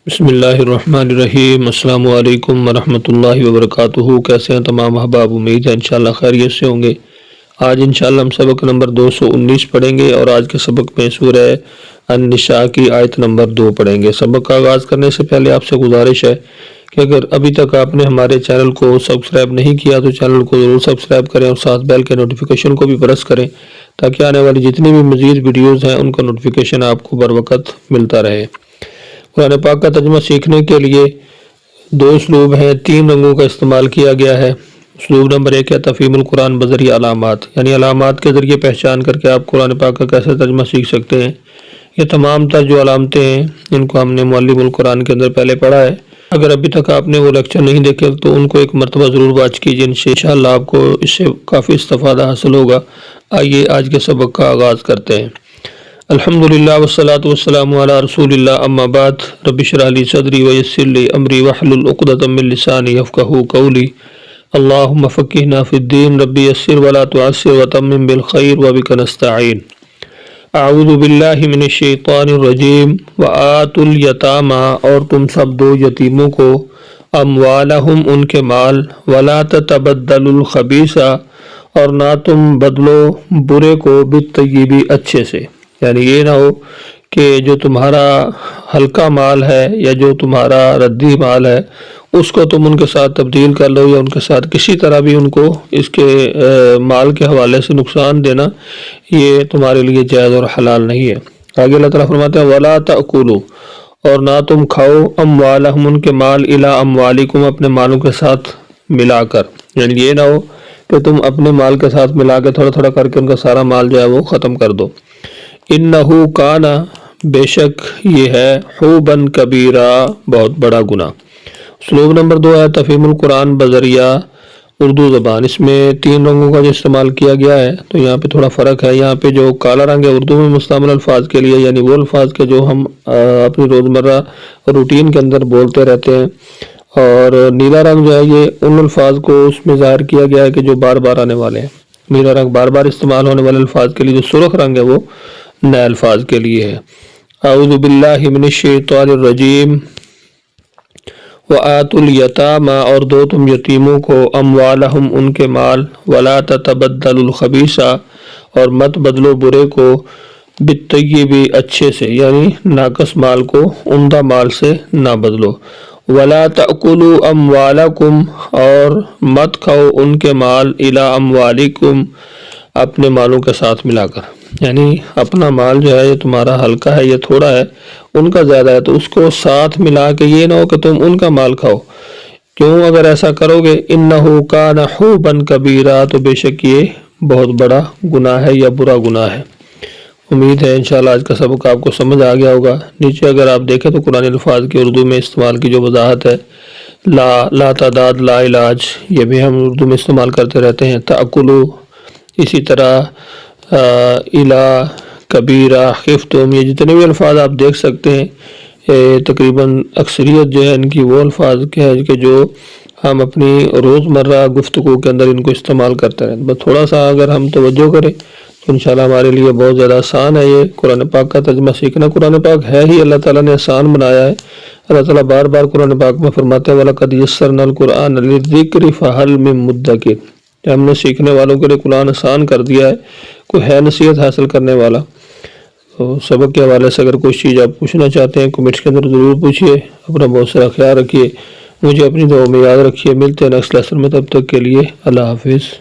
بسم اللہ الرحمن الرحیم۔ السلام علیکم ورحمۃ اللہ وبرکاتہ۔ کیسے ہیں تمام احباب؟ امید ہے انشاءاللہ خیریت سے ہوں گے۔ آج انشاءاللہ ہم سبق نمبر 219 پڑھیں گے اور آج کے سبق میں سورہ النساء کی آیت نمبر 2 پڑھیں گے۔ سبق کا آغاز کرنے سے پہلے آپ سے گزارش ہے کہ اگر ابھی تک آپ نے ہمارے چینل کو سبسکرائب نہیں کیا تو چینل کو ضرور سبسکرائب کریں اور ساتھ بیل کے نوٹیفیکیشن کو بھی پریس کریں تاکہ آنے والی جتنی بھی مزید ویڈیوز ہیں ان کا نوٹیفیکیشن آپ کو بر وقت ملتا رہے۔ قرآن پاک کا ترجمہ سیکھنے کے لیے 2 اسلوب ہیں، 3 رنگوں کا استعمال کیا گیا ہے۔ اسلوب نمبر 1 ہے تفہیم القرآن بذریعہ علامات، یعنی علامات کے ذریعے پہچان کر کے آپ قرآن پاک کا کیسے ترجمہ سیکھ سکتے ہیں۔ یہ تمام تر جو علامتیں ہیں ان کو ہم نے معلم القرآن کے اندر پہلے پڑھا ہے۔ اگر ابھی تک آپ نے وہ لیکچر نہیں دیکھے تو ان کو ایک مرتبہ ضرور واچ کیجیے، انشاءاللہ آپ کو اس سے کافی استفادہ حاصل ہوگا۔ آئیے آج کے سبق کا آغاز کرتے ہیں۔ الحمدللہ والصلاة والسلام علی رسول اللہ، اما بعد، رب اشرح لی صدری ویسر لی امری واحلل عقدۃ من لسانی یفقہوا قولی، اللہم فقہنا فی الدین، رب یسر ولا تعسر وتمم بالخیر وبک نستعین۔ اعوذ باللہ من الشیطان الرجیم۔ وآتوا الیتامی، اور تم سب دو یتیموں کو، اموالہم، ان کے مال، ولا تتبدلوا الخبیث، اور نہ تم بدلو برے کو بالطیب، اچھے سے، یعنی یہ نہ ہو کہ جو تمہارا ہلکا مال ہے یا جو تمہارا ردی مال ہے اس کو تم ان کے ساتھ تبدیل کر لو یا ان کے ساتھ کسی طرح بھی ان کو اس کے مال کے حوالے سے نقصان دینا، یہ تمہارے لیے جائز اور حلال نہیں ہے۔ آگے اللہ تعالیٰ فرماتے ہیں وَلَا تَأْكُلُوا، اور نہ تم کھاؤ، اموالہم، ان کے مال، الی اموالکم، اپنے مالوں کے ساتھ ملا کر، یعنی یہ نہ ہو کہ تم اپنے مال کے ساتھ ملا کے تھوڑا تھوڑا کر کے ان کا سارا مال جو ہے وہ ختم کر دو۔ انہو کان، بے شک یہ ہے، حوباً کبیرہ، بہت بڑا گناہ۔ اسلوب نمبر 2 ہے تفہیم القرآن بذریعہ اردو زبان۔ اس میں 3 رنگوں کا جو استعمال کیا گیا ہے تو یہاں پہ تھوڑا فرق ہے۔ یہاں پہ جو کالا رنگ ہے اردو میں مستعمل الفاظ کے لیے، یعنی وہ الفاظ کے جو ہم اپنی روزمرہ روٹین کے اندر بولتے رہتے ہیں، اور نیلا رنگ جو ہے یہ ان الفاظ کو اس میں ظاہر کیا گیا ہے کہ جو بار بار آنے والے ہیں۔ نیلا رنگ بار بار استعمال ہونے والے الفاظ کے لیے، جو سرخ رنگ ہے وہ نئے الفاظ کے لیے ہے۔ اعوذ باللہ من الشیطان الرجیم۔ وآتوا الیتامی، اور دو تم یتیموں کو، اموالہم، ان کے مال، ولا تتبدلوا الخبیث، اور مت بدلو برے کو، بالطیب، اچھے سے، یعنی ناقص مال کو عمدہ مال سے نہ بدلو۔ ولا تأکلوا اموالکم، اور مت کھاؤ ان کے مال، الی اموالکم، اپنے مالوں کے ساتھ ملا کر، یعنی اپنا مال جو ہے یہ تمہارا ہلکا ہے، یہ تھوڑا ہے، ان کا زیادہ ہے، تو اس کو ساتھ ملا کے یہ نہ ہو کہ تم ان کا مال کھاؤ۔ کیوں؟ اگر ایسا کرو گے، انہو کان حوباً کبیرہ، تو بے شک یہ بہت بڑا گناہ ہے یا برا گناہ ہے۔ امید ہے انشاءاللہ آج کا سبق آپ کو سمجھ آ گیا ہوگا۔ نیچے اگر آپ دیکھیں تو قرآن الفاظ کی اردو میں استعمال کی جو وضاحت ہے، لا تعداد، لا علاج، یہ بھی ہم اردو میں استعمال کرتے رہتے ہیں۔ تأکلوا، اسی طرح الا، کبیرہ، خفتم، یہ جتنے بھی الفاظ آپ دیکھ سکتے ہیں تقریباً اکثریت جو ہے ان کی وہ الفاظ کہ جو ہم اپنی روزمرہ گفتگو کے اندر ان کو استعمال کرتے رہیں۔ بس تھوڑا سا اگر ہم توجہ کریں تو انشاءاللہ ہمارے لیے بہت زیادہ آسان ہے یہ قرآن پاک کا ترجمہ سیکھنا۔ قرآن پاک ہے ہی اللہ تعالیٰ نے آسان بنایا ہے۔ اللہ تعالیٰ بار بار قرآن پاک میں فرماتے ہیں وَلَقَدْ يَسَّرْنَا الْقُرْآنَ لِلذِّكْرِ فَهَلْ مِن مُدَّكِرٍ، کہ ہم نے سیکھنے والوں کے لیے قرآن آسان کر دیا ہے، کوئی ہے نصیحت حاصل کرنے والا۔ تو سبق کے حوالے سے اگر کوئی چیز آپ پوچھنا چاہتے ہیں کمنٹس کے اندر ضرور پوچھیے۔ اپنا بہت سارا خیال رکھیے، مجھے اپنی دعاؤں میں یاد رکھیے۔ ملتے ہیں نیکسٹ لیسن میں، تب تک کے لیے اللہ حافظ۔